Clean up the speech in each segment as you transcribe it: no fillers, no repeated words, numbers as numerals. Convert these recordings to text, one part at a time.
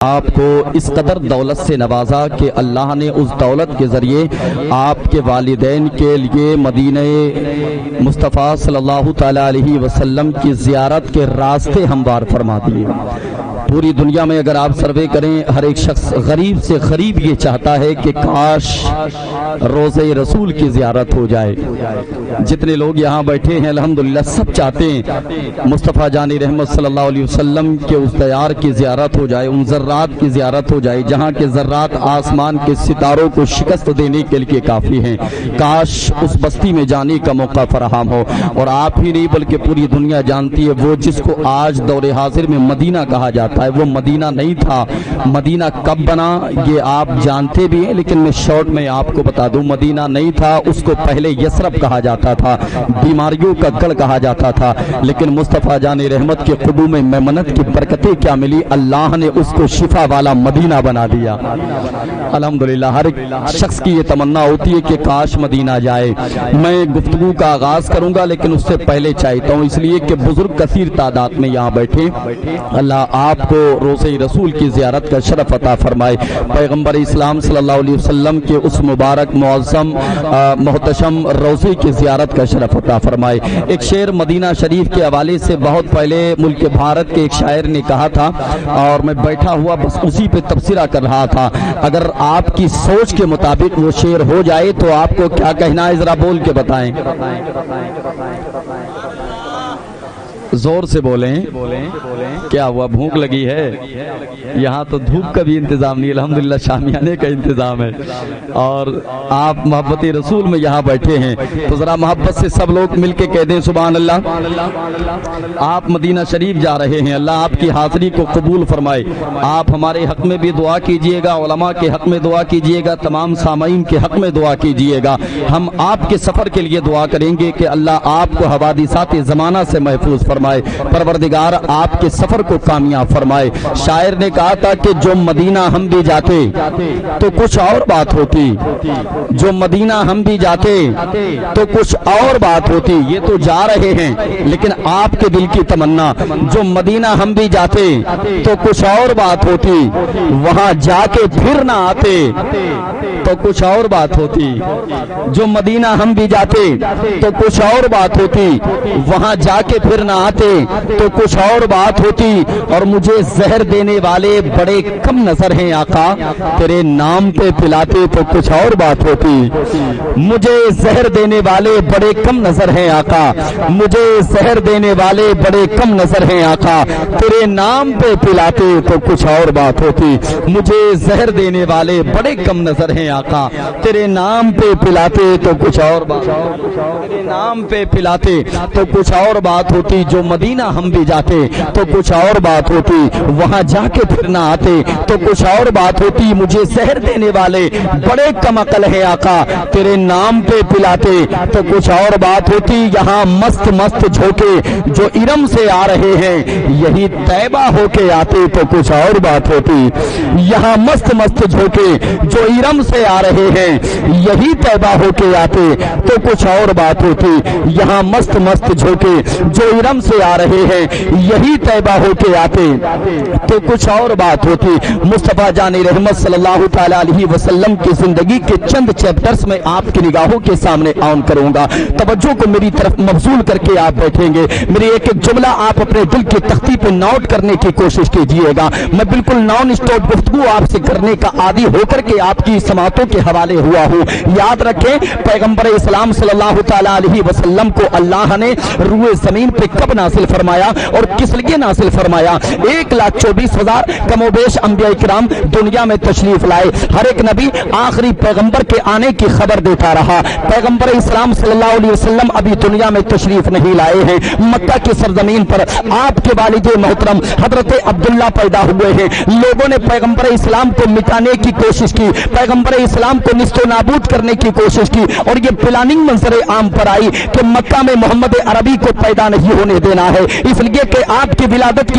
آپ کو اس قدر دولت سے نوازا کہ اللہ نے اس دولت کے ذریعے آپ کے والدین کے لیے مدینہ مصطفیٰ صلی اللہ تعالی علیہ وسلم کی زیارت کے راستے ہموار فرما دیے۔ پوری دنیا میں اگر آپ سروے کریں، ہر ایک شخص غریب سے غریب یہ چاہتا ہے کہ کاش روضہ رسول کی زیارت ہو جائے۔ جتنے لوگ یہاں بیٹھے ہیں الحمدللہ سب چاہتے ہیں مصطفیٰ جان رحمت صلی اللہ علیہ وسلم کے اس دیار کی زیارت ہو جائے، ان ذرات کی زیارت ہو جائے جہاں کے ذرات آسمان کے ستاروں کو شکست دینے کے لیے کافی ہیں۔ کاش اس بستی میں جانے کا موقع فراہم ہو، اور آپ ہی نہیں بلکہ پوری دنیا جانتی ہے وہ جس کو آج دور حاضر میں مدینہ کہا جاتا ہے وہ مدینہ نہیں تھا۔ مدینہ کب بنا یہ آپ جانتے بھی ہیں، لیکن میں شارٹ میں آپ کو بتا دوں مدینہ نہیں تھا، اس کو پہلے یثرب کہا جاتا تھا، بیماریوں کا گڑھ کہا جاتا تھا، لیکن مصطفیٰ جان رحمت کے قدوم میمنت کی برکتیں کیا ملی، اللہ نے اس کو شفا والا مدینہ بنا دیا۔ الحمدللہ ہر ایک شخص کی یہ تمنا ہوتی ہے کہ کاش مدینہ جائے۔ میں گفتگو کا آغاز کروں گا لیکن اس سے پہلے چاہتا ہوں اس لیے کہ بزرگ کثیر تعداد میں یہاں بیٹھے، اللہ آپ کو روضہ رسول کی زیارت کا شرف عطا فرمائے، پیغمبر اسلام صلی اللہ علیہ وسلم کے اس مبارک معظم محتشم روضے کی زیارت کا شرف عطا فرمائے۔ ایک شعر مدینہ شریف کے حوالے سے بہت پہلے ملک بھارت کے ایک شاعر نے کہا تھا اور میں بیٹھا ہوا بس اسی پہ تبصرہ کر رہا تھا، اگر آپ کی سوچ کے مطابق وہ شعر ہو جائے تو آپ کو کیا کہنا ہے ذرا بول کے بتائیں، زور سے بولیں۔ کیا ہوا بھوک لگی ہے؟ یہاں تو دھوپ کا بھی انتظام نہیں، الحمدللہ شامیانے کا انتظام ہے، اور آپ محبت رسول میں یہاں بیٹھے ہیں تو ذرا محبت سے سب لوگ مل کے کہہ دیں سبحان اللہ۔ آپ مدینہ شریف جا رہے ہیں، اللہ آپ کی حاضری کو قبول فرمائے۔ آپ ہمارے حق میں بھی دعا کیجئے گا، علماء کے حق میں دعا کیجئے گا، تمام سامعین کے حق میں دعا کیجئے گا۔ ہم آپ کے سفر کے لیے دعا کریں گے کہ اللہ آپ کو حوادثات زمانہ سے محفوظ فرمائے، پروردگار آپ کے سفر کو کامیاب فرمائے۔ شاعر نے کہا تھا کہ جو مدینہ ہم بھی جاتے تو کچھ اور بات ہوتی، جو مدینہ ہم بھی جاتے تو کچھ اور بات ہوتی۔ یہ تو جا رہے ہیں لیکن آپ کے دل کی تمنا جو مدینہ ہم بھی جاتے تو کچھ اور بات ہوتی، وہاں جا کے پھر نہ آتے تو کچھ اور بات ہوتی۔ جو مدینہ ہم بھی جاتے تو کچھ اور بات ہوتی، وہاں جا کے پھر نہ آتے تو کچھ اور بات ہوتی۔ اور مجھے زہر دینے والے بڑے کم نظر ہیں آقا، تیرے نام پہ پلاتے تو کچھ اور بات ہوتی۔ مجھے زہر دینے والے بڑے کم نظر ہیں آقا، مجھے زہر دینے والے بڑے کم نظر ہیں آقا، تیرے نام پہ پلاتے تو کچھ اور بات ہوتی۔ مجھے زہر دینے والے بڑے کم نظر ہیں آقا، تیرے نام پہ پلاتے تو کچھ اور بات، تیرے نام پہ پلاتے تو کچھ اور بات ہوتی۔ جو مدینہ ہم بھی جاتے تو کچھ اور بات ہوتی، وہاں جا کے پھر نہ آتے تو کچھ اور بات ہوتی۔ مجھے زہر دینے والے بڑے کم عقل ہیں آقا، تیرے نام پہ پلاتے تو کچھ اور بات ہوتی۔ یہاں مست مست جھوکے جو ارم سے آ رہے ہیں، یہی طیبہ ہو کے آتے تو کچھ اور بات ہوتی۔ یہاں مست مست جھوکے جو ارم سے آ رہے ہیں، یہی طیبہ ہو کے آتے تو کچھ اور بات ہوتی۔ یہاں مست مست جھوکے جو ارم سے آ رہے ہیں، یہی طیبہ ہو کے آتے تو کچھ اور بات ہوتی۔ مصطفیٰ جان رحمت صلی اللہ تعالی علیہ وسلم کی زندگی کے چند چیپٹرز میں آپ کی نگاہوں کے سامنے آن کروں گا، توجہ کو میری طرف مبذول کر کے آپ بیٹھیں گے، میری ایک ایک جملہ آپ اپنے دل کی تختی پہ نوٹ کرنے کی کوشش کیجئے گا۔ میں بالکل نان اسٹاپ گفتگو آپ سے کرنے کا عادی ہو کر کے آپ کی سماعتوں کے حوالے ہوا ہوں۔ یاد رکھیں پیغمبر اسلام صلی اللہ تعالی علیہ وسلم کو اللہ نے روئے زمین پہ کب نازل فرمایا اور کس لیے نازل فرمایا؟ 1,24,000 کم و بیش انبیاء کرام دنیا میں تشریف لائے، ہر ایک نبی آخری پیغمبر کے آنے کی خبر دیتا رہا۔ پیغمبر اسلام صلی اللہ علیہ وسلم ابھی دنیا میں تشریف نہیں لائے ہیں، مکہ کی سرزمین پر آپ کے والد محترم حضرت عبداللہ پیدا ہوئے ہیں۔ لوگوں نے پیغمبر اسلام کو مٹانے کی کوشش کی، پیغمبر اسلام کو نیست و نابود کرنے کی کوشش کی، اور یہ پلاننگ منظر عام پر آئی کہ مکہ میں محمد عربی کو پیدا نہیں ہونے دیں देना है, इसलिए कि आपकी विलादत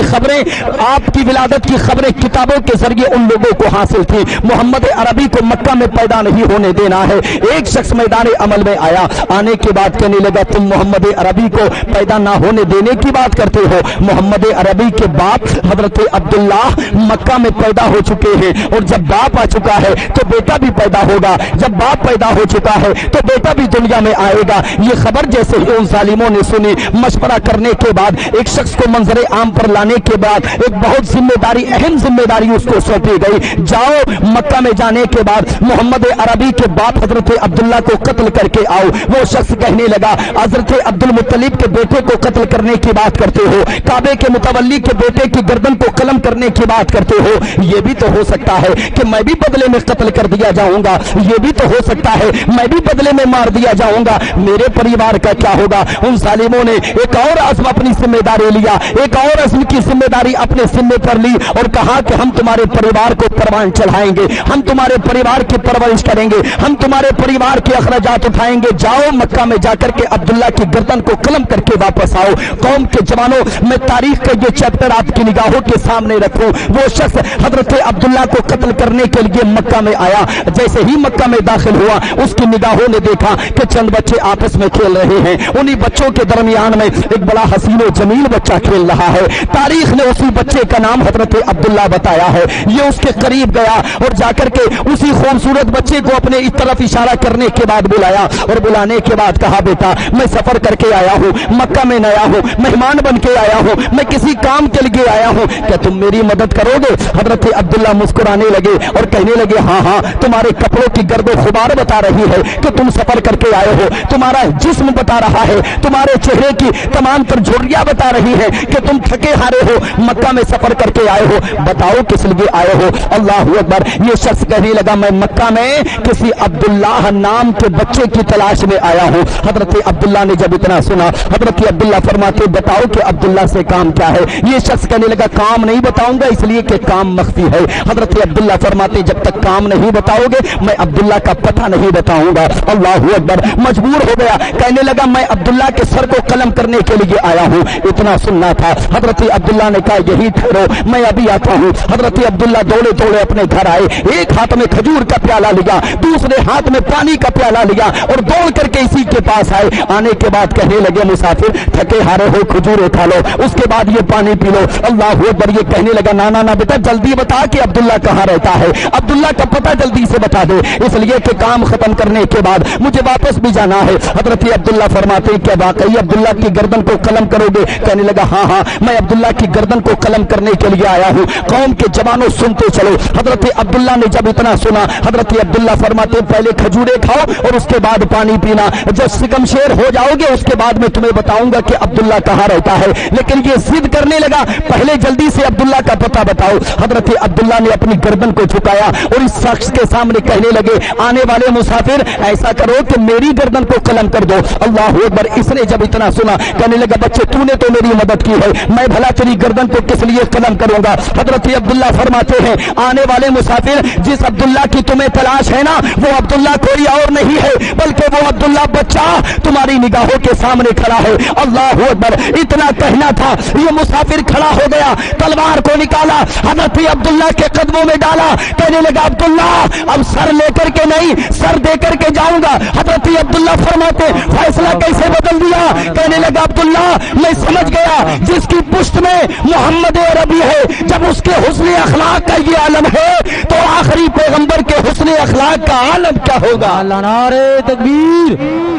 की खबरें किताबों के जरिए उन लोगों को हासिल थी। मोहम्मद अरबी को मक्का में पैदा नहीं होने देना है। एक शख्स मैदान अमल में आया, आने के बाद कहने लगा तुम मोहम्मद अरबी को पैदा ना होने देने की बात करते हो। मोहम्मद अरबी के बाप हजरत अब्दुल्ला मक्का में पैदा हो चुके हैं, और जब बाप आ चुका है तो बेटा भी पैदा होगा, जब बाप पैदा हो चुका है तो बेटा भी दुनिया में आएगा। ये खबर जैसे ही उन जालिमों ने सुनी, मशवरा करने के बाद एक शख्स को मंजरे आम पर लाने के बाद एक बहुत अहम जिम्मेदारी उसको सौंपी गई। जाओ मक्का में जाने के बाद मोहम्मद अरबी के बाप हजरत अब्दुल्ला को कत्ल करके आओ। वो शख्स कहने लगा हजरत अब्दुल मुत्तलिब के बेटे को कत्ल करने की बात करते हो, काबे के मुतवल्ली के बेटे की गर्दन को कलम करने की बात करते हो, ये भी तो हो सकता है कि मैं भी बदले में कत्ल कर दिया जाऊंगा, ये भी तो हो सकता है मैं भी बदले में मार दिया जाऊंगा, मेरे परिवार का क्या होगा। उन जालिमों ने एक और अज़्म अपनी जिम्मेदारी लिया, एक और अज़्म की जिम्मेदारी अपने जिम्मे पर ली और कहा कि हम तुम्हारे परिवार को परवान चढ़ाएंगे, हम तुम्हारे परिवार की परवरिश करेंगे, हम तुम्हारे परिवार के अखराजात उठाएंगे। जाओ मक्का में जाकर के अब्दुल्ला की गर्दन को कलम करके वापस आओ। कौम के जवानों, मैं तारीख का ये चैप्टर आपकी निगाहों के सामने रखूं। वो शख्स हजरत अब्दुल्ला को कत्ल करने के लिए मक्का में आया। जैसे ही मक्का में दाखिल हुआ, उसकी निगाहों ने देखा कि चंद बच्चे आपस में खेल रहे हैं। उन्हीं बच्चों के दरमियान में एक बड़ा हसीन जमील बच्चा खेल रहा है। तारीख ने उसी बच्चे का नाम हजरत अब्दुल्ला बताया है। ये उसके करीब गया और जाकर के उसी खूबसूरत बच्चे को अपने इस तरफ इशारा करने के बाद बुलाया, और बुलाने के बाद कहा बेटा मैं सफर करके आया हूँ, मक्का में नया हूँ, मेहमान बन के आया हूँ, मैं किसी काम के लिए आया हूँ, क्या तुम मेरी मदद करोगे। हजरत अब्दुल्ला मुस्कुराने लगे और कहने लगे हाँ हाँ, तुम्हारे कपड़ों की गर्दो खुबार बता रही है कि तुम सफर करके आए हो, तुम्हारा जिस्म बता रहा है, तुम्हारे चेहरे की तमाम तर झुर्रियां बता रही है कि तुम थके हारे हो, मक्का में सफर करके आए हो, बताओ किस लिए आए हो। अल्लाहू अकबर। ये शख्स कहने लगा मैं मक्का में किसी अब्दुल्लाह नाम के बच्चे की तलाश में आया हूँ। हजरत अब्दुल्ला ने जब इतना सुना, हजरत अब्दुल्ला फरमाते बताओ कि अब्दुल्ला से काम क्या है। ये शख्स कहने लगा काम नहीं बताऊंगा इसलिए कि काम मख्फी है। हजरत अब्दुल्ला फरमाते जब तक काम नहीं बताओगे मैं अब्दुल्ला का पता नहीं बताऊंगा। अल्लाहू अकबर। मजबूर हो गया, कहने लगा मैं अब्दुल्ला के सर को कलम करने के लिए आया हूँ। इतना सुनना था। हजरत अब्दुल्ला ने कहा यही ठहरो, मैं अभी आता हूँ। हजरत अब्दुल्ला दौड़े दौड़े अपने घर आए, एक हाथ में खजूर का प्याला लिया, दूसरे हाथ में पानी का प्याला लिया और दौड़ करके इसी के पास आए। आने के बाद कहने लगे मुसाफिर थके हारे हो, खजूर उठा लो, उसके बाद ये पानी पी लो। अल्लाहू अकबर। ये कहने लगा ना ना ना बेटा जल्दी बता कि अब्दुल्ला कहाँ रहता है, अब्दुल्ला का पता जल्दी से बता दे, इसलिए कि काम खत्म करने के बाद मुझे वापस भी जाना है। हजरत अब्दुल्ला फरमाते क्या वाकई अब्दुल्ला की गर्दन को कलम करोगे। कहने लगा हाँ हाँ, मैं अब्दुल्ला की गर्दन को कलम करने के लिए आया हूँ। कौम के जवानों सुनते चलो। हजरत अब्दुल्ला ने जब इतना सुना, हजरत अब्दुल्ला फरमाते पहले खजूरे खाओ और उसके बाद पानी पीना, जब सिकमशेर हो जाओगे उसके बाद मैं तुम्हें बताऊंगा कि अब्दुल्ला कहाँ रहता है। लेकिन ये जिद करने लगा पहले जल्दी से अब्दुल्ला का पता बताओ। हजरत अब्दुल्ला ने अपनी गर्दन को झुकाया और इस शख्स के सामने कहने लगे आने वाले मुसाफिर ऐसा करो कि मेरी गर्दन को कलम कर दो। अल्लाहू अकबर। इसने जब इतना सुना कहने लगा बच्चे तूने तो मेरी मदद की है, मैं भला तेरी गर्दन को किस लिए कलम करूंगा। हजरत अब्दुल्ला फरमाते हैं आने वाले मुसाफिर जिस अब्दुल्ला की तुम्हें तलाश है ना, वो अब्दुल्ला कोई और नहीं है बल्कि वो अब्दुल्ला बच्चा तुम्हारी निगाहों के सामने खड़ा है। अल्लाहू अकबर। इतना कहना था, ये मुसाफिर खड़ा हो गया, तलवार को निकाला, हजरत अब्दुल्ला के कदमों में डाला, कहने लगा अब्दुल्ला अब सर लेकर के नहीं सर देकर के जाऊंगा। हजरत अब्दुल्ला फरमाते फैसला कैसे बदल दिया। कहने लगा अब्दुल्ला मैं समझ गया जिसकी पुष्ट में मोहम्मद अरबी है, जब उसके हुस्न अखलाक का ये आलम है तो आखिरी पैगंबर के हुस्न अखलाक का आलम क्या होगा। नारे तकबीर,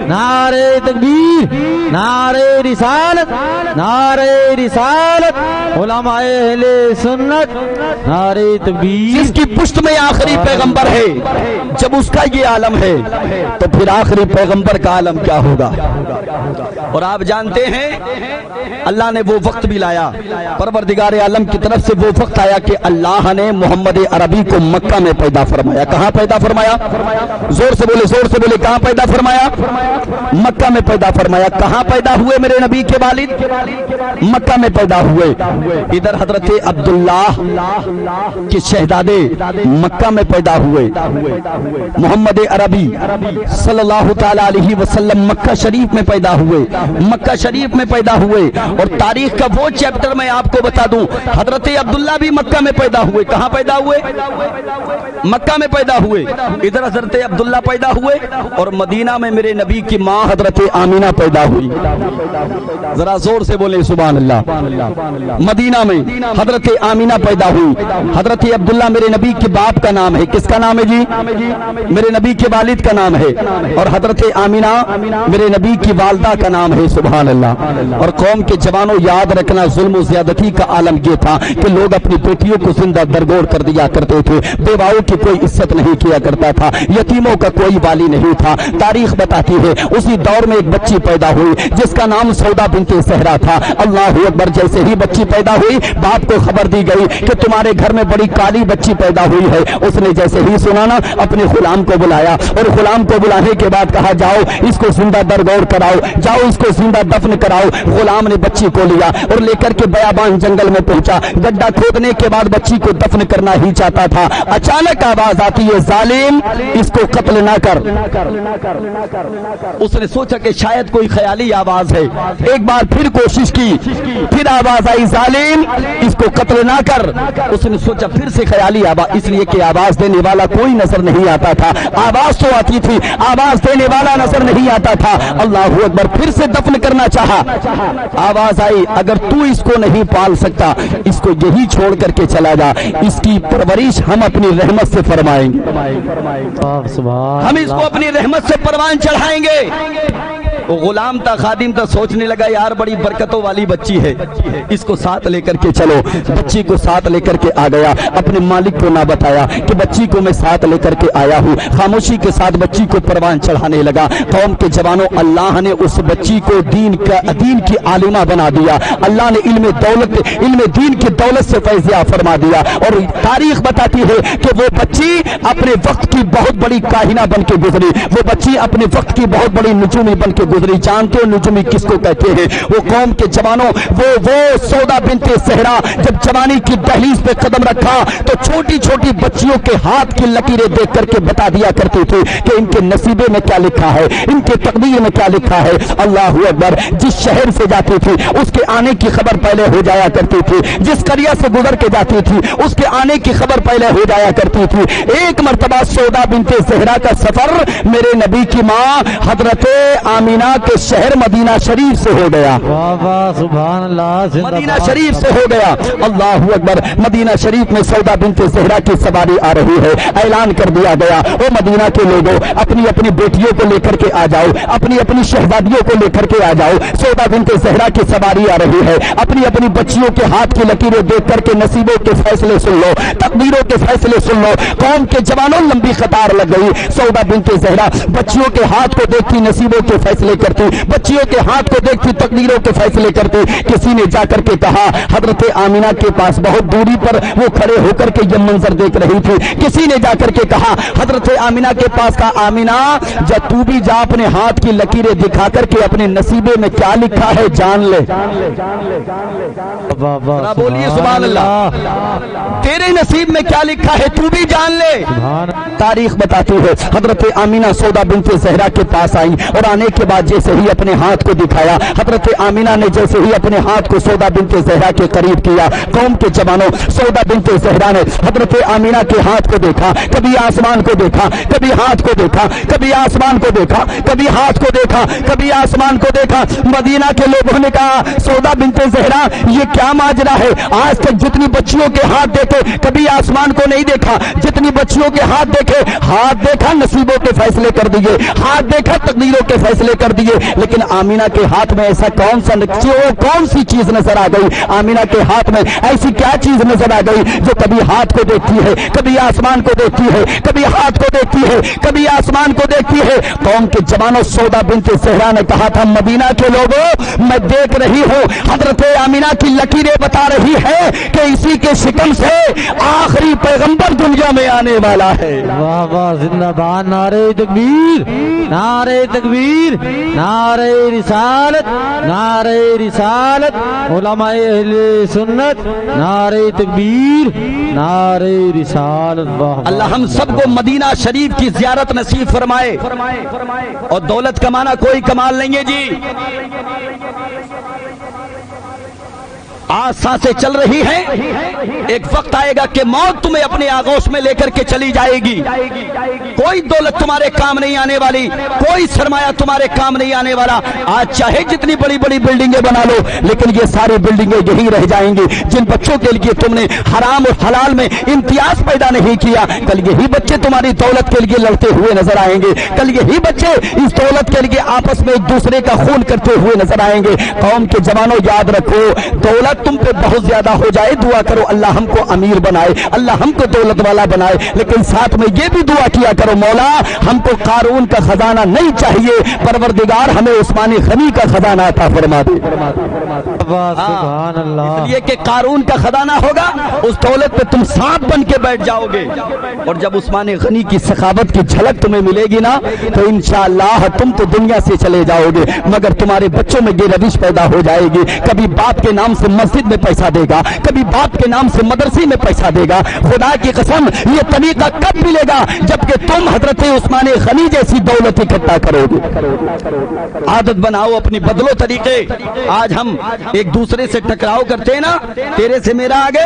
नारे तकबीर, नारे रिसालत, नारे रिसालत, उलमाए अहले सुन्नत, नारे तकबीर। जिसकी पुष्ट में आखिरी पैगंबर है, जब उसका ये आलम है तो फिर आखिरी पैगंबर का आलम क्या होगा। और आप जानते हैं अल्लाह ने वो वक्त भी लाया, परवरदिगार आलम की तरफ से वो वक्त आया कि अल्लाह ने मोहम्मद अरबी को मक्का में पैदा फरमाया। कहाँ پیدا فرمایا؟ زور سے بولے کہاں پیدا فرمایا؟ مکہ میں پیدا فرمایا۔ کہاں پیدا ہوئے میرے نبی کے والد؟ مکہ میں پیدا ہوئے۔ ادھر حضرت عبداللہ کے شہزادے مکہ میں پیدا ہوئے۔ محمد عربی صلی اللہ تعالی علیہ وسلم مکہ شریف میں پیدا ہوئے، مکہ شریف میں پیدا ہوئے۔ اور تاریخ کا وہ چیپٹر میں آپ کو بتا دوں، حضرت عبداللہ بھی مکہ میں پیدا ہوئے۔ کہاں پیدا ہوئے؟ مکہ میں پیدا ہوئے۔ ادھر حضرت عبداللہ پیدا ہوئے اور مدینہ میں میرے نبی کی ماں حضرت آمینہ پیدا ہوئی۔ ذرا زور سے بولیں سبحان اللہ۔ مدینہ میں حضرت آمینہ پیدا ہوئی۔ حضرت عبداللہ میرے نبی کے باپ کا نام ہے۔ کس کا نام ہے جی؟ میرے نبی کے والد کا نام ہے۔ اور حضرت آمینہ میرے نبی کی والدہ کا نام ہے، سبحان اللہ۔ اور قوم کے جوانوں یاد رکھنا، ظلم و زیادتی کا عالم یہ تھا کہ لوگ اپنی بیٹیوں کو زندہ درگور کر دیا کرتے تھے، بیواؤں کی کوئی عزت نہیں کیا کرتا تھا، یتیموں کا کوئی والی نہیں تھا۔ تاریخ بتاتی ہے اسی دور میں ایک بچی پیدا ہوئی جس کا نام سودا بنت زہرا تھا۔ اللہ اکبر۔ جیسے ہی بچی پیدا ہوئی باپ کو خبر دی گئی کہ تمہارے گھر میں بڑی کالی بچی پیدا ہوئی ہے۔ اس نے جیسے ہی سنا نا اپنے غلام کو بلایا اور غلام کو بلانے کے بعد کہا جاؤ اس کو زندہ درگور کراؤ، جاؤ اس کو زندہ دفن کراؤ۔ غلام نے بچی کو لیا اور لے کر کے بیابان جنگل میں پہنچا۔ گڈھا کھودنے کے بعد بچی کو دفن کرنا ہی چاہتا تھا۔ اچانک آواز آتی ہے ظالم اس کو قتل نہ کر۔ اس نے سوچا کہ شاید کوئی خیالی آواز ہے، ایک بار پھر کوشش کی، پھر آواز آئی ظالم اس کو قتل نہ کر۔ اس نے سوچا پھر سے خیالی آواز، اس لیے کہ آواز دینے والا کوئی نظر نہیں آتا تھا۔ آواز تو آتی تھی، آواز دینے والا نظر نہیں آتا تھا۔ اللہ اکبر۔ پھر سے دفن کرنا چاہا، آواز آئی اگر تو اس کو نہیں پال سکتا اس کو یہی چھوڑ کر کے چلا جا، اس کی پرورش ہم اپنی رحمت سے فرمائیں گے، ہم اس کو اپنی رحمت سے پروان چڑھائیں گے۔ وہ غلام تھا، خادم تھا، سوچنے لگا یار بڑی برکتوں والی بچی ہے، اس کو ساتھ لے کر کے چلو۔ بچی کو ساتھ لے کر کے آ گیا، اپنے مالک کو نہ بتایا کہ بچی کو میں ساتھ لے کر کے آیا ہوں۔ خاموشی کے ساتھ بچی کو پروان چڑھانے لگا۔ قوم کے جوانوں اللہ نے اس بچی کو دین کی عالمہ بنا دیا۔ اللہ نے علم دین کی دولت سے فیضیہ فرما دیا۔ اور تاریخ بتاتی ہے کہ وہ بچی اپنے وقت کی بہت بڑی کاہنہ بن کے گزری، وہ بچی اپنے وقت کی بہت بڑی نجومی بن کے گزری۔ جانتے ہو نجومی کس کو کہتے ہیں؟ وہ قوم کے جوانوں وہ سودا بنت زہرا جب جوانی کی دہلیز پہ قدم رکھا تو چھوٹی چھوٹی بچیوں کے ہاتھ کی لکیریں دیکھ کر کے بتا دیا کرتی تھی کہ ان کے نصیبے میں کیا لکھا ہے، ان کے تقدیر میں کیا لکھا ہے۔ اللہ اکبر۔ جس شہر سے جاتی تھی اس کے آنے کی خبر پہلے ہو جایا کرتی تھی، جس قریہ سے گزر کے جاتی تھی اس کے آنے کی خبر پہلے ہو جایا کرتی تھی۔ ایک مرتبہ سودا بنت زہرا کا سفر میرے نبی کی ماں حضرت آمینہ کے شہر مدینہ شریف سے ہو گیا۔ سبحان اللہ۔ مدینہ شریف سے ہو گیا۔ اللہ اکبر۔ مدینہ شریف میں سودا بنت زہرا کی سواری آ رہی ہے۔ اعلان کر دیا گیا وہ مدینہ کے لوگوں اپنی اپنی بیٹیوں کو لے کر کے آ جاؤ، اپنی اپنی شہزادیوں کو لے کر کے آ جاؤ۔ سودا بنت زہرا کی سواری آ رہی ہے۔ اپنی اپنی بچیوں کے ہاتھ کی لکیریں دیکھ کر کے نصیبوں کے فیصلے سن لو، تقدیروں کے فیصلے سن لو۔ قوم کے جوانوں لمبی قطار لگ گئی۔ سودا بنت زہرا بچیوں کے ہاتھ کو دیکھتی نصیبوں کے فیصلے کرتی، بچیوں کے ہاتھ کو دیکھتی تقدیروں کے فیصلے کرتی۔ کسی نے جا کر کے کہا حضرت آمینہ کے پاس بہت دوری پر وہ کھڑے ہو کر کے یہ منظر دیکھ رہی تھی۔ کسی نے جا کر کے کہا حضرت آمینہ کے پاس کا آمینہ جب تو بھی جا اپنے ہاتھ کی لکیریں دکھا کر کے اپنے نصیبے میں کیا لکھا ہے جان لے۔ بولیے سبحان اللہ۔ تیرے نصیب میں کیا لکھا ہے تو بھی جان لے۔ تاریخ بتاتی ہے حضرت آمینہ سودا بنت زہرا کے پاس آئی اور آنے کے بعد جیسے ہی اپنے ہاتھ کو دکھایا، حضرت آمینہ نے جیسے ہی اپنے ہاتھ کو سودا بنت زہرا کے قریب کیا، قوم کے جوانوں سودا بنت زہرا نے حضرت آمینہ کے ہاتھ کو دیکھا، کبھی آسمان کو دیکھا، کبھی ہاتھ کو دیکھا، کبھی آسمان کو دیکھا، کبھی ہاتھ کو دیکھا، کبھی آسمان کو دیکھا۔ مدینہ کے لوگوں نے کہا سودا بنت زہرا یہ کیا ماجرا ہے؟ آج تک جتنی بچیوں کے ہاتھ دیکھے کبھی آسمان کو نہیں دیکھا، جتنی بچیوں کے ہاتھ دیکھے، ہاتھ دیکھا نصیبوں کے فیصلے کر دیے، ہاتھ دیکھا تقدیروں کے فیصلے کر छोड़ दिए, लेकिन आमीना के हाथ में ऐसा कौन सी चीज नजर आ गई? आमीना के हाथ में ऐसी क्या चीज नजर आ गई जो कभी हाथ को देखती है, कभी आसमान को देखती है, कभी हाथ को देखती है, कभी आसमान को देखती है? कौम के जवानों, सौदा बिनते ज़हरा ने कहा था, मदीना के लोगों मैं देख रही हूँ, हजरत आमीना की लकीरें बता रही है कि इसी के शिकम से आखिरी पैगंबर दुनिया में आने वाला है। वाह वाह, जिंदाबाद, नारे तकबीर, नारे तकबीर, नारे रिसालत, नारे रिसालत, उलमाए अहले सुन्नत, नारे तकबीर, नारे रिसालत। वाह, अल्लाह हम सबको मदीना शरीफ की ज़ियारत नसीब फरमाए। और दौलत कमाना कोई कमाल नहीं है जी। आज सांसें चल रही हैं, एक वक्त आएगा कि मौत तुम्हें अपने आगोश में लेकर के चली जाएगी। कोई दौलत तुम्हारे काम नहीं आने वाली, कोई सरमाया तुम्हारे काम नहीं आने वाला। आज चाहे जितनी बड़ी बड़ी बिल्डिंगें बना लो, लेकिन ये सारी बिल्डिंगें यही रह जाएंगी। जिन बच्चों के लिए तुमने हराम और हलाल में इम्तियाज पैदा नहीं किया, कल यही बच्चे तुम्हारी दौलत के लिए लड़ते हुए नजर आएंगे। कल यही बच्चे इस दौलत के लिए आपस में एक दूसरे का खून करते हुए नजर आएंगे। कौम के जवानों, याद रखो, दौलत तुम पे बहुत ज्यादा हो जाए, दुआ करो अल्लाह हमको अमीर बनाए, अल्लाह हमको दौलत वाला बनाए, लेकिन साथ में ये भी दुआ किया करो, मौला हमको कारून का खजाना नहीं चाहिए, परवरदिगार हमें उस्मानी गनी का खजाना अता फरमा दे। सुभान अल्लाह। इसलिए कि कारून का खजाना होगा, उस दौलत पे तुम सांप बन के बैठ जाओगे, और जब उस्मानी गनी की सखावत की झलक तुम्हें मिलेगी ना, तो इंशाअल्लाह तुम तो दुनिया से चले जाओगे, मगर तुम्हारे बच्चों में ये रविश पैदा हो जाएगी। कभी बाप के नाम से मस्जिद में पैसा देगा, कभी बाप के नाम से मदरसे में पैसा देगा। खुदा की कसम, ये तरीका कब मिलेगा? जबकि तुम हजरत उस्मान गनी जैसी दौलत इकट्ठा करोगे। आदत बनाओ अपनी, बदलो तरीके। आज हम एक दूसरे से टकराव करते हैं ना, तेरे से मेरा आगे,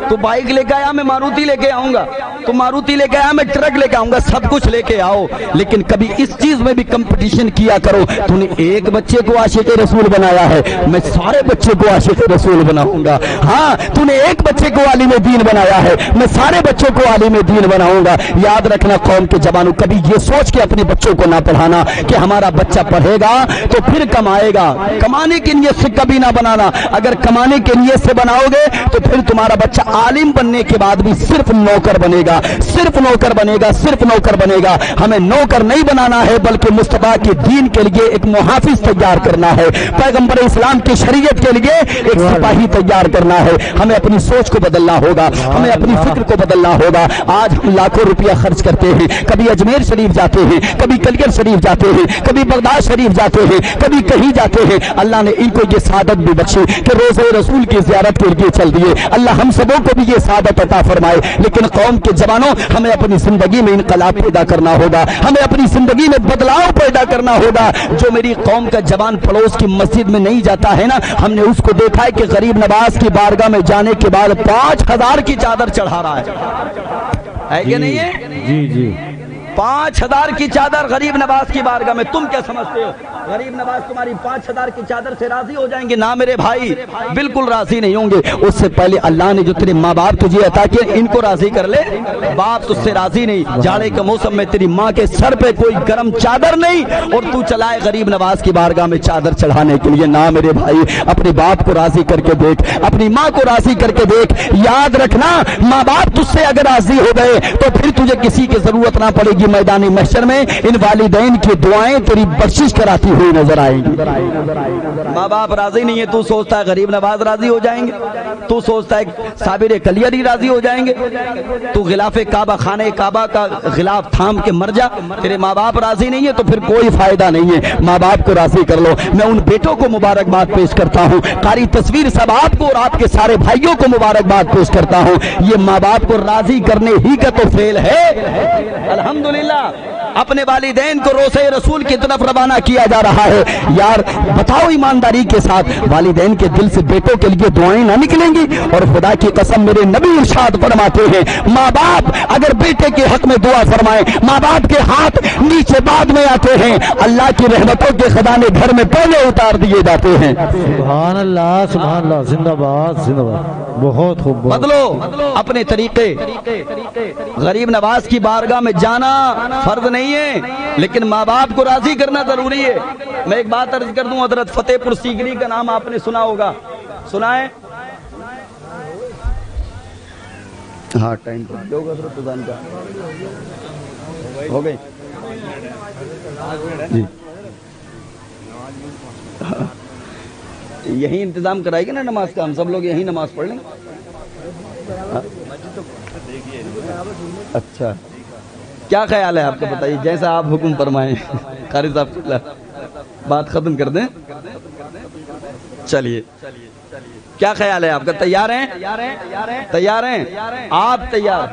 तू बाइक लेके आया मैं मारुति लेके आऊंगा, तू मारुति लेके आया मैं ट्रक लेके आऊंगा, सब कुछ लेके आओ, लेकिन कभी इस चीज में भी कंपटीशन किया करो। तूने एक बच्चे को आशिक रसूल बनाया है, मैं सारे बच्चे को आशिक रसूल बनाऊंगा। हाँ, तूने एक बच्चे को आलिम दीन बनाया है, मैं सारे बच्चों को आलिम दीन बनाऊंगा। याद रखना कौम के जवानों, कभी ये सोच के अपने बच्चों को ना पढ़ाना कि हमारा बच्चा पढ़ेगा तो फिर कमाएगा, कमाने की नीयत से कभी ना बनाना। अगर कमाने की नीयत से बनाओगे तो फिर तुम्हारा बच्चा आलिम बनने के बाद भी सिर्फ नौकर बनेगा, सिर्फ नौकर बनेगा, सिर्फ नौकर बनेगा। हमें नौकर नहीं बनाना है, बल्कि मुस्तफा के दीन के लिए एक मुहाफिज तैयार करना है, पैगंबर इस्लाम की शरीयत के लिए एक सिपाही तैयार करना है। हमें अपनी सोच को बदलना होगा, हमें अपनी फिक्र को बदलना होगा। आज हम लाखों रुपया खर्च करते हैं, कभी अजमेर शरीफ जाते हैं, कभी कलियर शरीफ जाते हैं, कभी बगदाद शरीफ जाते हैं, कभी कहीं जाते हैं। अल्लाह ने इनको ये सादत भी बख्शी कि रोज़े रसूल की ज़ियारत के लिए चल दिए। अल्लाह हम सबों को भी ये सादत अता फरमाए। लेकिन कौम के जवानों, हमें अपनी जिंदगी में इनकलाब पैदा करना होगा, हमें अपनी जिंदगी में बदलाव पैदा करना होगा। जो मेरी कौम का जवान पड़ोस की मस्जिद में नहीं जाता है ना, हमने उसको देखा है कि गरीब नवाज की बारगाह में जाने के बाद 5000 की चादर चढ़ा रहा है कि नहीं है? जी जी, 5000 की चादर गरीब नवाज की बारगाह में। तुम क्या समझते हो गरीब नवाज तुम्हारी 5000 की चादर से राजी हो जाएंगे? ना मेरे भाई, बिल्कुल राजी नहीं होंगे। उससे पहले अल्लाह ने जो तेरे माँ बाप तुझे अता किए, इनको राजी कर ले। बाप तुझसे राजी नहीं, जाड़े के मौसम में तेरी माँ के सर पे कोई गर्म चादर नहीं, और तू चलाए गरीब नवाज की बारगाह में चादर चढ़ाने के लिए। ना मेरे भाई, अपने बाप को राजी करके देख, अपनी माँ को राजी करके देख। याद रखना, माँ बाप तुझसे अगर राजी हो गए तो फिर तुझे किसी की जरूरत ना पड़ेगी। मैदानी महशर में इन वालिदैन की दुआएं तेरी बख्शिश कराती हुई नजर आएंगी। माँ बाप राजी नहीं है, तू सोचता है गरीब नवाज राजी हो जाएंगे, तू सोचता है साबिर कलियरी राजी हो जाएंगे, तू गिलाफ काबा, खाने काबा का गिलाफ थाम के मर जा। तेरे माँ बाप राजी नहीं है तो फिर कोई फायदा नहीं है। माँ बाप को राजी कर लो। मैं उन बेटों को मुबारकबाद पेश करता हूँ, कारी तस्वीर साहब आपको और आपके सारे भाइयों को मुबारकबाद पेश करता हूँ। ये माँ बाप को राजी करने ही का तो फेल है। अल्हम्दुलिल्लाह अपने वालिदैन को रोज़े रसूल की तरफ रवाना किया जा रहा है। यार बताओ ईमानदारी के साथ, वालिदैन के दिल से बेटों के लिए दुआएं ना निकलेंगी? और खुदा की कसम, मेरे नबी इरशाद फरमाते हैं, माँ बाप अगर बेटे के हक में दुआ फरमाएं, माँ बाप के हाथ नीचे बाद में आते हैं, अल्लाह की रहमतों के खजाने घर में पहले उतार दिए जाते हैं। सुभान अल्लाह, सुभान अल्लाह, जिंदाबाद जिंदाबाद। बहुत खूब। बदलो अपने तरीके। गरीब नवाज की बारगाह में जाना फर्ज नहीं نہیں ہے، لیکن ماں باپ کو راضی کرنا ضروری ہے۔ میں ایک بات عرض کر دوں، حضرت فتح پور سیگری کا نام آپ نے سنا ہوگا، سنا ہے؟ ہاں ٹائم پر ہوگا حضرت اذان کا ہو گئی جی، یہی انتظام کرائے گی نا نماز کا، ہم سب لوگ یہی نماز پڑھ لیں۔ اچھا کیا خیال ہے آپ کا، بتائیے، جیسا آپ حکم فرمائیں۔ قاری صاحب بات ختم کر دیں، چلیے کیا خیال ہے آپ کا، تیار ہیں؟ تیار ہیں آپ؟ تیار؟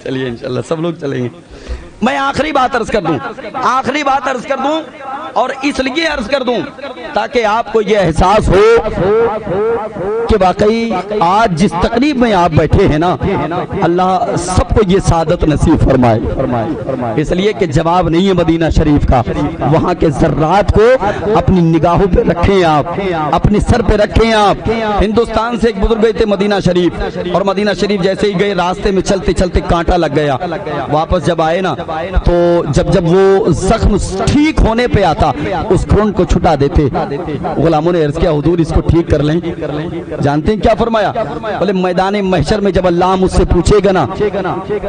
چلیے انشاءاللہ سب لوگ چلیں گے۔ میں آخری بات عرض کر دوں اور اس لیے عرض کر دوں تاکہ آپ کو یہ احساس ہو کہ واقعی آج جس تقریب میں آپ بیٹھے ہیں نا، اللہ سب کو یہ سعادت نصیب فرمائے۔ اس لیے کہ جواب نہیں ہے مدینہ شریف کا، وہاں کے ذرات کو اپنی نگاہوں پہ رکھیں، آپ اپنے سر پہ رکھیں۔ آپ ہندوستان سے ایک بزرگ گئے تھے مدینہ شریف، اور مدینہ شریف جیسے ہی گئے راستے میں چلتے چلتے کانٹا لگ گیا، واپس جب آئے نا تو جب وہ زخم ٹھیک ہونے پہ آتا اس خون کو چھٹا دیتے۔ غلاموں نے عرض کیا حضور اس کو ٹھیک کر لیں؟ جانتے ہیں کیا فرمایا؟ بولے میدان محشر میں جب اللہ مجھ سے پوچھے گا نا،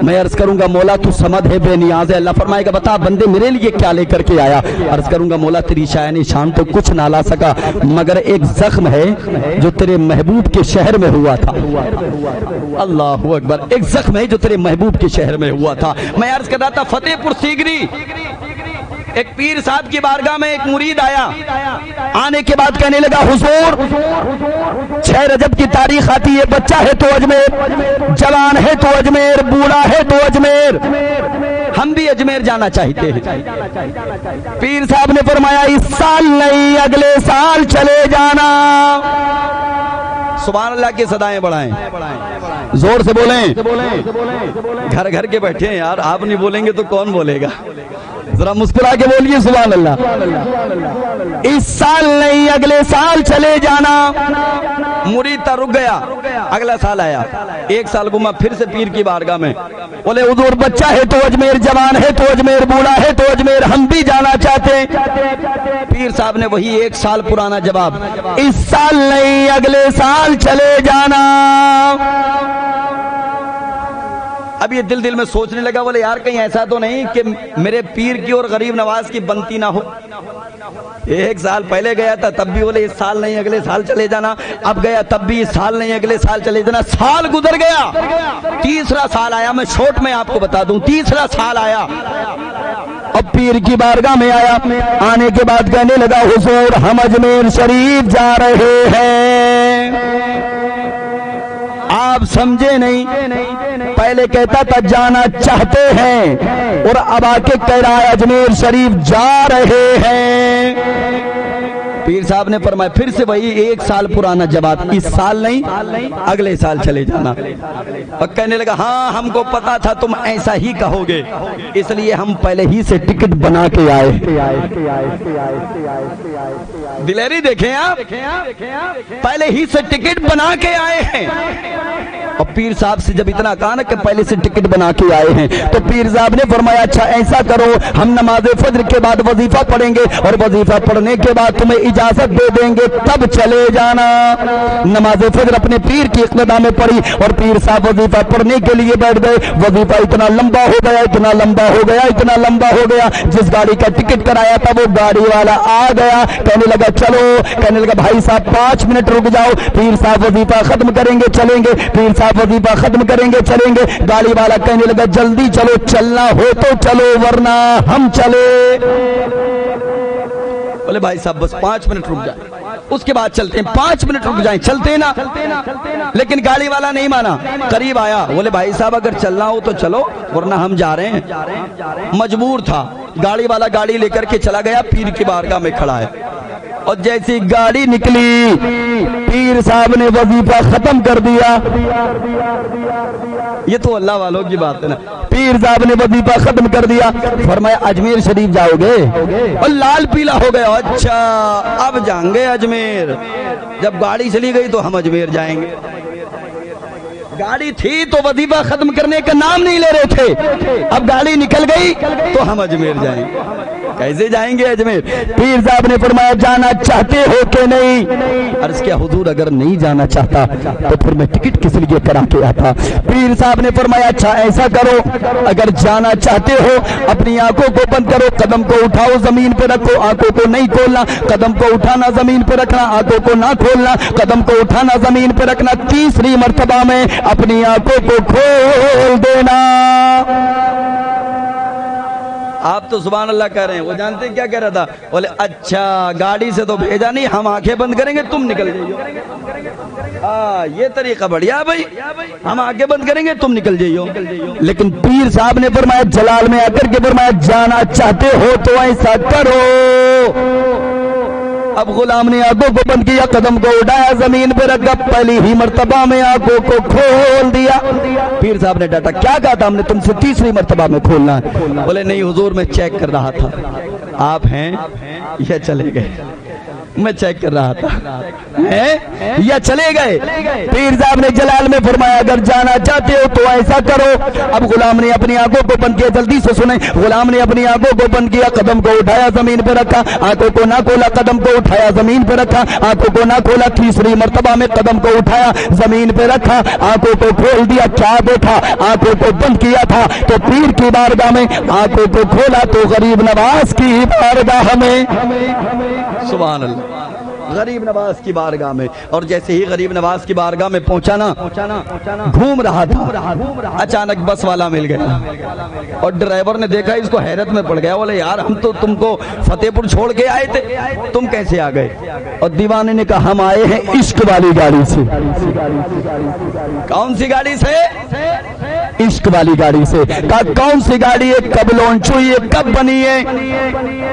میں عرض کروں گا مولا تو صمد ہے بے نیاز ہے۔ اللہ فرمائے گا بتا بندے میرے لیے کیا لے کر کے آیا؟ عرض کروں گا مولا تیری شایان شان تو کچھ نہ لا سکا، مگر ایک زخم ہے جو تیرے محبوب کے شہر میں ہوا تھا۔ اللہ اکبر، ایک زخم ہے جو تیرے محبوب کے شہر میں ہوا تھا۔ میں عرض کر رہا تھا فتح پور سیگری ایک پیر صاحب کی بارگاہ میں ایک مرید آیا، آنے کے بعد کہنے لگا حضور 6 رجب کی تاریخ آتی ہے، بچہ ہے تو اجمیر، جوان ہے تو اجمیر، بوڑھا ہے تو اجمیر، ہم بھی اجمیر جانا چاہتے ہیں۔ پیر صاحب نے فرمایا اس سال نہیں اگلے سال چلے جانا۔ سبحان اللہ کی صدائیں بڑھائیں، زور سے بولیں، گھر گھر کے بیٹھے ہیں یار، آپ نہیں بولیں گے تو کون بولے گا؟ ذرا مسکرا کے بولیے سبحان اللہ۔ اس سال نہیں اگلے سال چلے جانا۔ مرید تا رک گیا، اگلا سال آیا، 1 سال گھوما، پھر سے پیر کی بارگاہ میں، بولے حضور بچہ ہے تو اجمیر، جوان ہے تو اجمیر، بوڑھا ہے تو اجمیر، ہم بھی جانا چاہتے ہیں۔ پیر صاحب نے وہی 1 سال پرانا جواب، اس سال نہیں اگلے سال چلے جانا۔ اب یہ دل میں سوچنے لگا، بولے یار کہیں ایسا تو نہیں کہ میرے پیر کی اور غریب نواز کی بنتی نہ ہو؟ 1 سال پہلے گیا تھا تب بھی بولے اس سال نہیں اگلے سال چلے جانا، اب گیا تب بھی اس سال نہیں اگلے سال چلے جانا۔ سال گزر گیا، 3را سال آیا، میں شورٹ میں آپ کو بتا دوں 3را سال آیا، اب پیر کی بارگاہ میں آیا، آنے کے بعد کہنے لگا حضور ہم اجمیر شریف جا رہے ہیں۔ آپ سمجھے نہیں، پہلے کہتا تھا جانا چاہتے ہیں اور اب آ کے کہہ رہا ہے اجمیر شریف جا رہے ہیں۔ پیر صاحب نے فرمایا پھر سے وہی 1 سال پرانا جواب، اس سال نہیں اگلے سال چلے جانا۔ اور کہنے لگا ہاں ہم کو پتا تھا تم ایسا ہی کہو گے، اس لیے ہم پہلے ہی سے ٹکٹ بنا کے آئے۔ دلیری دیکھیں آپ، پہلے ہی سے ٹکٹ بنا کے آئے ہیں۔ اور پیر صاحب سے جب اتنا کہا نا کہ پہلے سے ٹکٹ بنا کے آئے ہیں، تو پیر صاحب نے فرمایا اچھا ایسا کرو، ہم نماز فجر کے بعد وظیفہ پڑھیں گے اور وظیفہ پڑھنے کے بعد تمہیں اجازت دے دیں گے تب چلے جانا۔ نماز فجر اپنے پیر کی اقتدا میں پڑھی اور پیر صاحب وظیفہ پڑھنے کے لیے بیٹھ گئے۔ وظیفہ اتنا لمبا ہو گیا، اتنا لمبا ہو گیا، اتنا لمبا ہو گیا، جس گاڑی کا ٹکٹ کرایا تھا وہ گاڑی والا آ گیا، کہنے لگا چلو، کہنے لگا بھائی صاحب 5 منٹ رک جاؤ، پیر صاحب وظیفہ ختم کریں گے چلیں گے، پیر صاحب وظیفہ ختم کریں گے چلیں گے۔ گاڑی والا کہنے لگا جلدی چلو، چلنا ہو تو چلو ورنہ ہم چلے۔ بولے بھائی صاحب بس 5 منٹ رک جائیں، اس کے بعد چلتے ہیں، 5 منٹ رک جائیں، چلتے ہیں نا۔ لیکن گاڑی والا نہیں مانا، قریب آیا، بولے بھائی صاحب اگر چلنا ہو تو چلو ورنہ ہم جا رہے ہیں۔ مجبور تھا، گاڑی والا گاڑی لے کر کے چلا گیا، پیر کی بارگاہ میں کھڑا ہے، اور جیسی گاڑی نکلی پیر صاحب نے وظیفہ ختم کر دیا۔ یہ تو اللہ والوں کی بات ہے نا، پیر صاحب نے وظیفہ ختم کر دیا، فرمایا اجمیر شریف جاؤ گے؟ اور لال پیلا ہو گیا، اچھا اب جائیں گے اجمیر، جب گاڑی چلی گئی تو ہم اجمیر جائیں گے۔ गाड़ी थी तो वजीफा खत्म करने का नाम नहीं ले रहे थे, अब गाड़ी निकल गई तो हम अजमेर जाएंगे। कैसे जाएंगे अजमेर? पीर साहब ने फरमाया जाना चाहते हो कि नहीं? अर्ज किया हुजूर अगर नहीं जाना चाहता तो फिर मैं टिकट किस लिए करा के आता? पीर साहब ने फरमाया अच्छा ऐसा करो, अगर जाना चाहते हो अपनी आंखों को बंद करो, कदम को उठाओ जमीन पे रखो, आंखों को नहीं खोलना, कदम को उठाना जमीन पे रखना, आंखों को ना खोलना, कदम को उठाना जमीन पे रखना, तीसरी मर्तबा में अपनी आंखों को खोल देना। आप तो सुभान अल्लाह कह रहे हैं, वो जानते हैं क्या कह रहा था? बोले अच्छा गाड़ी से तो भेजा नहीं, हम आंखें बंद करेंगे तुम निकल जाइयो। ये तरीका बढ़िया भाई, हम आंखें बंद करेंगे तुम निकल जाइयो। लेकिन पीर साहब ने फरमाया जलाल में आकर के फरमाया जाना चाहते हो तो ऐसा करो। अब गुलाम ने आंखों को बंद किया, कदम को उठाया, जमीन पे रखा, पहली ही मर्तबा में आंखों को खोल दिया। पीर साहब ने डांटा क्या कहा था हमने तुमसे तीसरी मर्तबा में खोलना है? बोले नहीं हुजूर मैं चेक कर रहा था, आप हैं या चले गए? मैं चेक कर रहा था, हैं या चले गए? पीर साहब ने जलाल में फरमाया अगर जाना चाहते हो तो ऐसा करो। अब गुलाम ने अपनी आंखों को बंद किया, जल्दी से सुने, गुलाम ने अपनी आंखों को बंद किया, कदम को उठाया जमीन पे रखा, आंखों को ना खोला, कदम को उठाया जमीन पे रखा, आंखों को ना खोला, तीसरी मर्तबा में कदम को उठाया जमीन पे रखा, आंखों को खोल दिया। क्या देखा? आंखों को बंद किया था तो पीर की बारगाह में, आंखों को खोला तो गरीब नवाज की बारगाह में। सुभान अल्लाह, गरीब नवाज की बारगाह में। और जैसे ही गरीब नवाज की बारगाह में पहुंचा ना, घूम रहा था, अचानक बस वाला मिल गया और ड्राइवर ने देखा, इसको हैरत में पड़ गया। बोले यार हम तो तुमको फतेहपुर छोड़ के आए थे, तुम कैसे आ गए? और दीवाने ने कहा हम आए हैं इश्क वाली गाड़ी से। कौन सी गाड़ी से? इश्क वाली गाड़ी से। कहा कौन सी गाड़ी है? कब लॉन्च हुई है? कब बनी है?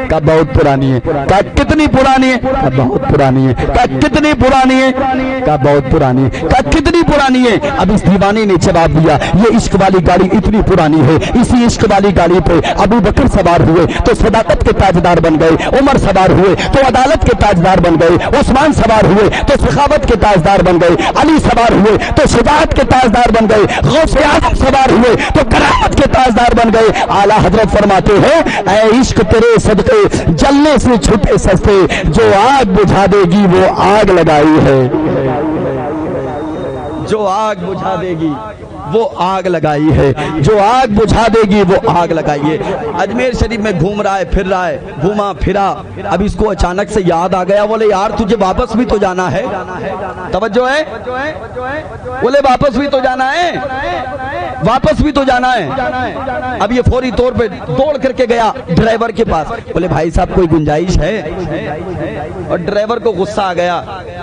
कहा बहुत पुरानी है। कहा कितनी पुरानी है? कहा बहुत पुरानी है। कहा कितनी पुरानी है? कहा बहुत पुरानी है। कहा कितनी पुरानी है? अब इस दीवाने ने जवाब दिया ये इश्क वाली गाड़ी इतनी पुरानी है, इसी इश्क वाली गाड़ी पे अबू बकर सवार हुए तो सदाकत के ताजदार बन गए, उमर सवार हुए तो अदालत के ताजदार बन गए, उस्मान सवार हुए तो सखावत के ताजदार बन गए, अली सवार हुए तो शुजाअत के ताजदार बन गए, गौसे आजम सवार हुए तो करामत के ताजदार बन गए। आला हजरत फरमाते हैं ऐ इश्क तेरे सदके जलने से छूटे सस्ते, जो आग बुझा देगी वो आग लगाई है, जो आग बुझा देगी वो आग लगाई है, जो आग बुझा देगी वो आग लगाई है। अजमेर शरीफ में घूम रहा है, फिर रहा है, घूमा फिरा, अब इसको अचानक से याद आ गया। बोले यार तुझे वापस भी तो जाना है, तवज्जो है? बोले वापस भी तो जाना है, वापस भी तो जाना है। अब ये फौरी तौर पे दौड़ करके गया ड्राइवर के पास। बोले भाई साहब कोई गुंजाइश है? और ड्राइवर को गुस्सा आ गया।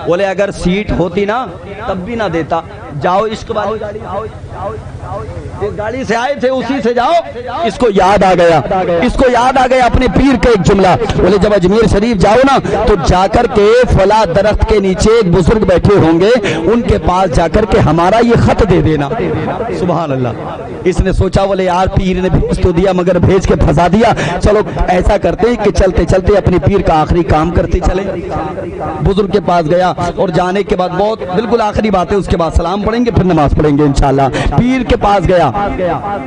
बोले अगर सीट होती ना तब भी ना देता, जाओ इश्क वाली गाड़ी, जिस गाड़ी से आए थे उसी से जाओ। इसको याद आ गया, इसको याद आ गया अपने पीर का एक जुमला। बोले जब अजमेर शरीफ जाओ ना तो जाकर के फला दरख्त के नीचे एक बुजुर्ग बैठे होंगे, उनके पास जाकर के हमारा ये खत दे देना। सुभान अल्लाह। इसने सोचा बोले यार पीर ने भेज तो दिया मगर भेज के फंसा दिया, चलो ऐसा करते हैं कि चलते चलते अपने पीर का आखिरी काम करते चले। बुजुर्ग के पास गया और जाने के बाद बहुत बिल्कुल आखिरी बात है, उसके बाद सलाम पढ़ेंगे फिर नमाज पढ़ेंगे इंशाल्लाह। पीर के पास गया,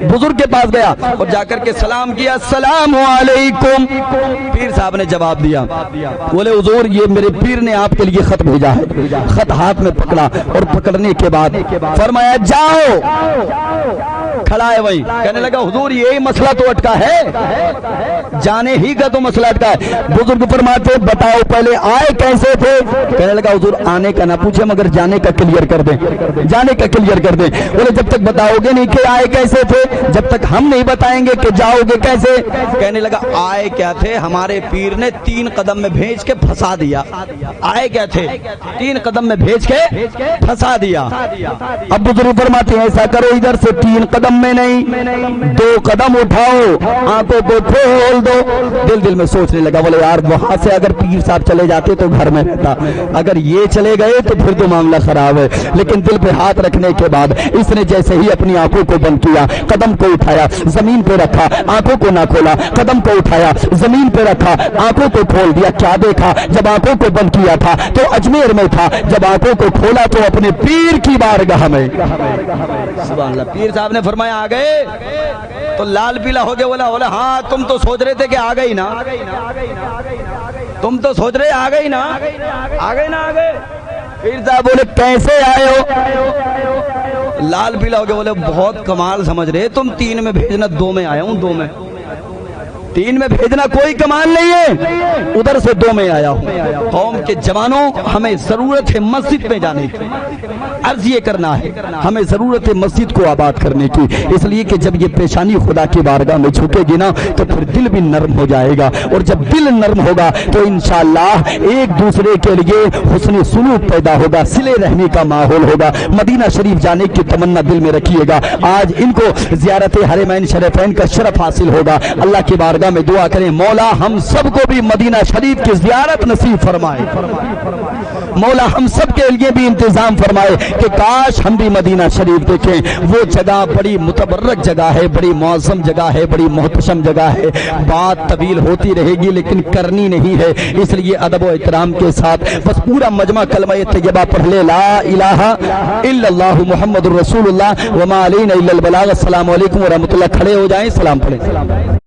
बुजुर्ग के पास गया और जाकर के सलाम किया, अस्सलाम वालेकुम। पीर साहब ने जवाब दिया, बोले हुजूर ये मेरे पीर ने आपके लिए खत भेजा है। खत हाथ में पकड़ा और पकड़ने के बाद फरमाया जाओ, खड़ा है वही, कहने लगा हुजूर यही मसला तो अटका है, जाने ही का तो मसला अटका है। बुजुर्ग फरमाते बताओ पहले आए कैसे थे? कहने लगा हुजूर आने का ना पूछे मगर जाने का क्लियर कर दें, जाने का क्लियर कर दें। बोले जब तक बताओगे नहीं कि आए कैसे थे, जब तक हम नहीं बताएंगे कि जाओगे कैसे। कहने लगा आए क्या थे, हमारे पीर ने 3 कदम में भेज के फंसा दिया। आए क्या थे, 3 कदम में भेज के फंसा दिया। अब बुजुर्ग फरमाते हैं ऐसा करो इधर से 3 कदम قدم میں نہیں، 2 قدم اٹھاؤ، آنکھوں کو کھول دو۔ دل میں سوچنے لگا، بولے یار وہاں سے اگر پیر صاحب چلے جاتے تو گھر میں رہتا، اگر یہ چلے گئے تو پھر تو معاملہ خراب ہے۔ لیکن دل پہ ہاتھ رکھنے کے بعد اس نے جیسے ہی اپنی آنکھوں کو بند کیا، قدم کو اٹھایا، زمین پہ رکھا، آنکھوں کو نہ کھولا، قدم کو اٹھایا، زمین پہ رکھا، آنکھوں کو کھول دیا۔ کیا دیکھا؟ جب آنکھوں کو بند کیا تھا تو اجمیر میں تھا، جب آنکھوں کو کھولا تو اپنے پیر کی بارگاہ میں۔ سبحان اللہ۔ پیر صاحب نے فرمایا آ گئے؟ تو لال پیلا ہو گیا، بولا ہاں تم تو سوچ رہے تھے کہ آ گئی نا، تم تو سوچ رہے آ گئی نا، آ گئے نا، آ گئے۔ پیر صاحب بولے کیسے آئے ہو؟ لال پیلا ہو گیا، بولے بہت کمال سمجھ رہے تم، 3 میں بھیجنا، 2 میں آیا ہوں، 2 میں، 3 میں بھیجنا کوئی کمال نہیں ہے، ادھر سے 2 میں آیا ہوں۔ قوم کے جوانوں، ہمیں ضرورت ہے مسجد میں جانے کی، عرض یہ کرنا ہے ہمیں ضرورت ہے مسجد کو آباد کرنے کی، اس لیے کہ جب یہ پیشانی خدا کی بارگاہ میں جھکے گی نا تو پھر دل بھی نرم ہو جائے گا، اور جب دل نرم ہوگا تو انشاءاللہ ایک دوسرے کے لیے حسن سلوک پیدا ہوگا، صلہ رحمی کا ماحول ہوگا۔ مدینہ شریف جانے کی تمنا دل میں رکھیے گا، آج ان کو زیارت حرمین شریفین کا شرف حاصل ہوگا۔ اللہ کی بارگاہ میں دعا کریں، مولا ہم سب کو بھی مدینہ شریف کی زیارت نصیب فرمائے، مولا ہم سب کے لیے بھی انتظام فرمائے کہ کاش ہم بھی مدینہ شریف دیکھیں۔ وہ جگہ بڑی متبرک جگہ ہے، بڑی معظم جگہ ہے، بڑی محتشم جگہ ہے۔ بات طویل ہوتی رہے گی لیکن کرنی نہیں ہے، اس لیے ادب و احترام کے ساتھ بس پورا مجمع کلمہ طیبہ پڑھ لے، لا الہ الا اللہ محمد الرسول اللہ وما علینا الا البلاغ۔ السلام علیکم ورحمۃ اللہ۔ کھڑے ہو جائیں، سلام پڑھیں۔